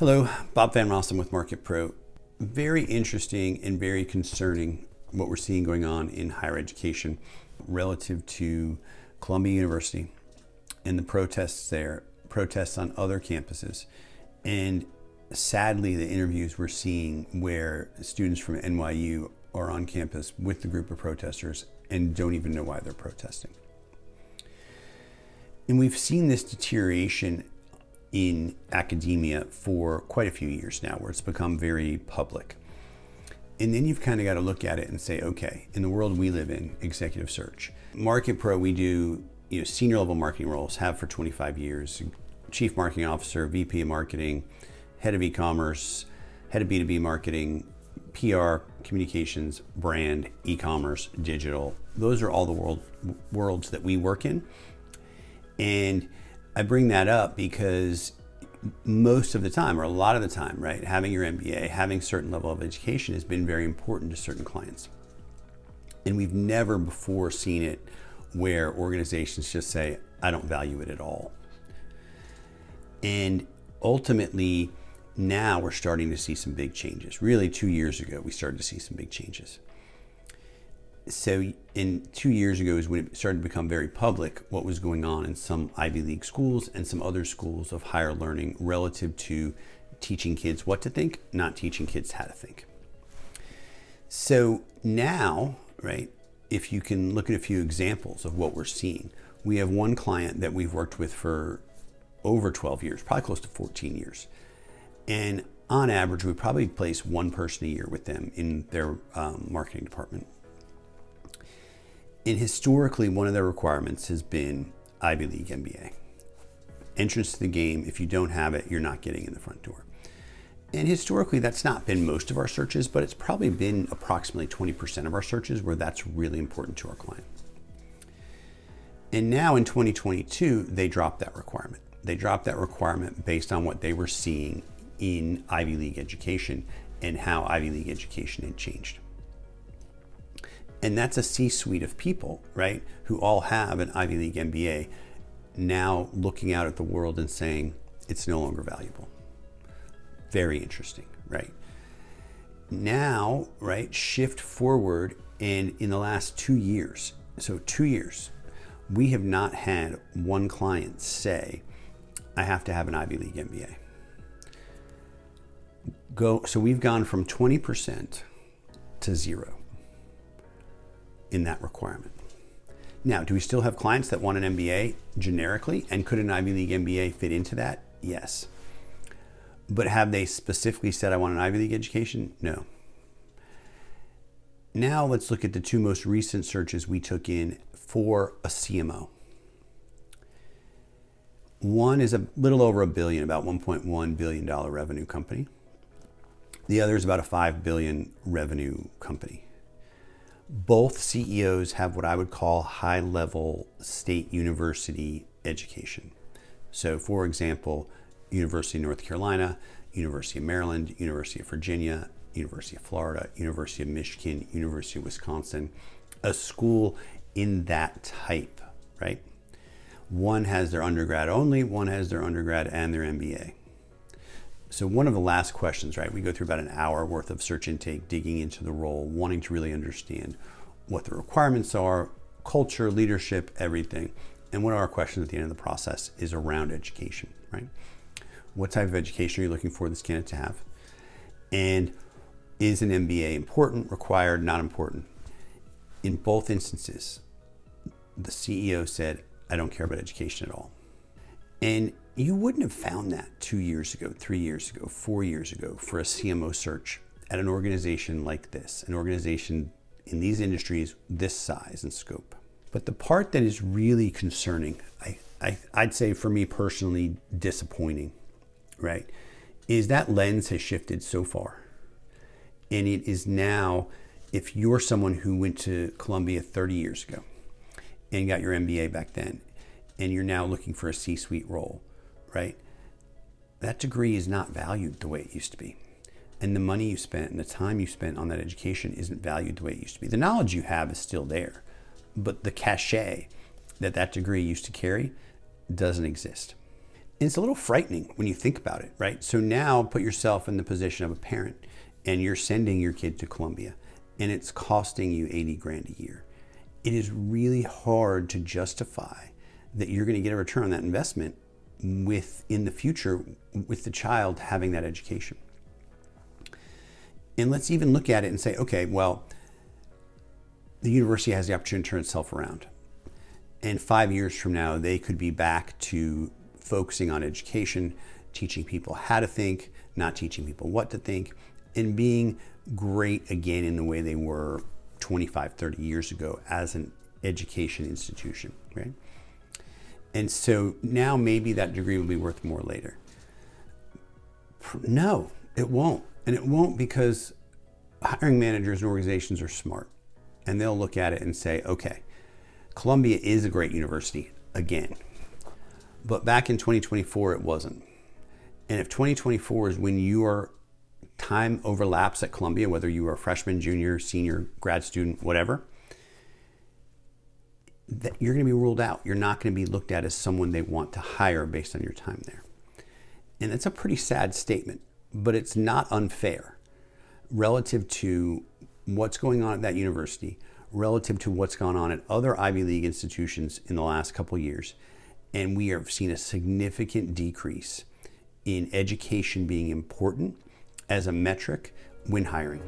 Hello, Bob Van Rossum with Market Pro. Very interesting and very concerning what we're seeing going on in higher education relative to Columbia University and the protests there, protests on other campuses, and sadly the interviews we're seeing where students from NYU are on campus with the group of protesters and don't even know why they're protesting. And we've seen this deterioration in academia for quite a few years now, where it's become very public. And then you've kind of got to look at it and say, okay, in the world we live in, executive search, Market Pro, we do senior level marketing roles, have for 25 years, chief marketing officer, VP of marketing, head of e-commerce, head of B2B marketing, PR, communications, brand, e-commerce, digital. Those are all the worlds that we work in. And I bring that up because most of the time, or a lot of the time, right, having your MBA, having a certain level of education has been very important to certain clients. And we've never before seen it where organizations just say, I don't value it at all. And ultimately, now we're starting to see some big changes. Really, 2 years ago, we started to see some big changes. So 2 years ago is when it started to become very public what was going on in some Ivy League schools and some other schools of higher learning relative to teaching kids what to think, not teaching kids how to think. So now, right, if you can look at a few examples of what we're seeing, we have one client that we've worked with for over 12 years, probably close to 14 years. And on average, we probably place one person a year with them in their marketing department. And historically, one of their requirements has been Ivy League MBA. Entrance to the game, if you don't have it, you're not getting in the front door. And historically, that's not been most of our searches, but it's probably been approximately 20% of our searches where that's really important to our client. And now in 2022, they dropped that requirement. They dropped that requirement based on what they were seeing in Ivy League education and how Ivy League education had changed. And that's a C-suite of people, right, who all have an Ivy League MBA, now looking out at the world and saying, it's no longer valuable. Very interesting, right? Now, right, shift forward, and in the last 2 years, so 2 years, we have not had one client say, I have to have an Ivy League MBA. So we've gone from 20% to 0 in that requirement. Now, do we still have clients that want an MBA generically? And could an Ivy League MBA fit into that? Yes. But have they specifically said, I want an Ivy League education? No. Now let's look at the two most recent searches we took in for a CMO. One is a little over $1 billion, about $1.1 billion revenue company. The other is about a $5 billion revenue company. Both CEOs have what I would call high-level state university education. So for example, University of North Carolina, University of Maryland, University of Virginia, University of Florida, University of Michigan, University of Wisconsin, a school in that type, right? One has their undergrad only, one has their undergrad and their MBA. So one of the last questions, right, we go through about an hour worth of search intake, digging into the role, wanting to really understand what the requirements are, culture, leadership, everything. And one of our questions at the end of the process is around education, right? What type of education are you looking for this candidate to have? And is an MBA important, required, not important? In both instances, the CEO said, I don't care about education at all. And you wouldn't have found that 2 years ago, 3 years ago, 4 years ago for a CMO search at an organization like this, an organization in these industries this size and scope. But the part that is really concerning, I'd say for me personally disappointing, right, is that lens has shifted so far. And it is now, if you're someone who went to Columbia 30 years ago and got your MBA back then, and you're now looking for a C-suite role, right? That degree is not valued the way it used to be. And the money you spent and the time you spent on that education isn't valued the way it used to be. The knowledge you have is still there, but the cachet that that degree used to carry doesn't exist. And it's a little frightening when you think about it, right? So now put yourself in the position of a parent and you're sending your kid to Columbia and it's costing you 80 grand a year. It is really hard to justify that you're going to get a return on that investment in the future with the child having that education. And let's even look at it and say, okay, well, the university has the opportunity to turn itself around. And 5 years from now, they could be back to focusing on education, teaching people how to think, not teaching people what to think, and being great again in the way they were 25, 30 years ago as an education institution, right? And so now maybe that degree will be worth more later. No, it won't. And it won't because hiring managers and organizations are smart. And they'll look at it and say, okay, Columbia is a great university again. But back in 2024, it wasn't. And if 2024 is when your time overlaps at Columbia, whether you are a freshman, junior, senior, grad student, whatever, you're going to be ruled out. You're not going to be looked at as someone they want to hire based on your time there. And it's a pretty sad statement, but it's not unfair relative to what's going on at that university, relative to what's gone on at other Ivy League institutions in the last couple of years. And we have seen a significant decrease in education being important as a metric when hiring.